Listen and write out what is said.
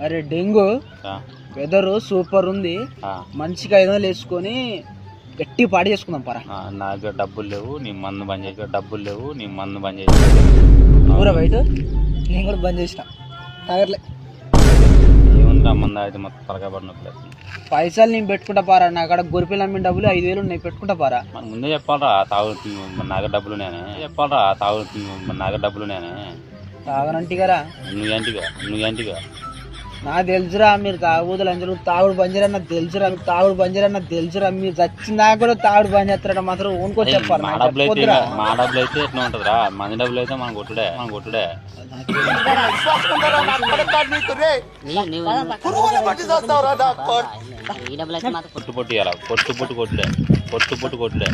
అరే dengue weather super ఉంది, మంచిగా 500 వేసుకొని గట్టి పాడి చేసుకుందాం పరా. నా దగ్గర డబ్బులు లేవు, నీ మందు బంద్ చేసి డబ్బులు లేవు, నీ మందు బంద్ చేసి ఊరా బయట నేను కూడా బంద్ చేసిన తాగట్లే. ఏముంది మందు అయితే మొత్తం తలగా పడినప్పుడు పైసలు నేను పెట్టుకుంటా పారా, నా కాడ గొరిపిల్ల అమ్మిన డబ్బులు 5,000 ఉన్నాయి, పెట్టుకుంటా పారా. మన ముందే చెప్పాలరా తాగుతుంది నా దగ్గర డబ్బులు నేనే చెప్పాలరా తాగుతుంది నా దగ్గర డబ్బులు నేనే తాగనంటి కదా నువ్వేంటిగా నాకు తెలుసురా మీరు తాగుబోతులు అందరూ తాగుడు బంద్ చేయరని నాకు తెలుసురా, మీకు తాగుడు బంద్ చేయరని నాకు తెలుసురా. మీరు చచ్చిందా కూడా తాగుడు బంద్ చేస్తారా మాత్రం ఊనుకొని చెప్పారు. మా డబ్బులు అయితే ఎట్లా ఉంటుందిరా, మంది డబ్బులు అయితే మనం కొట్టుడే పొట్టు కొట్టుడే.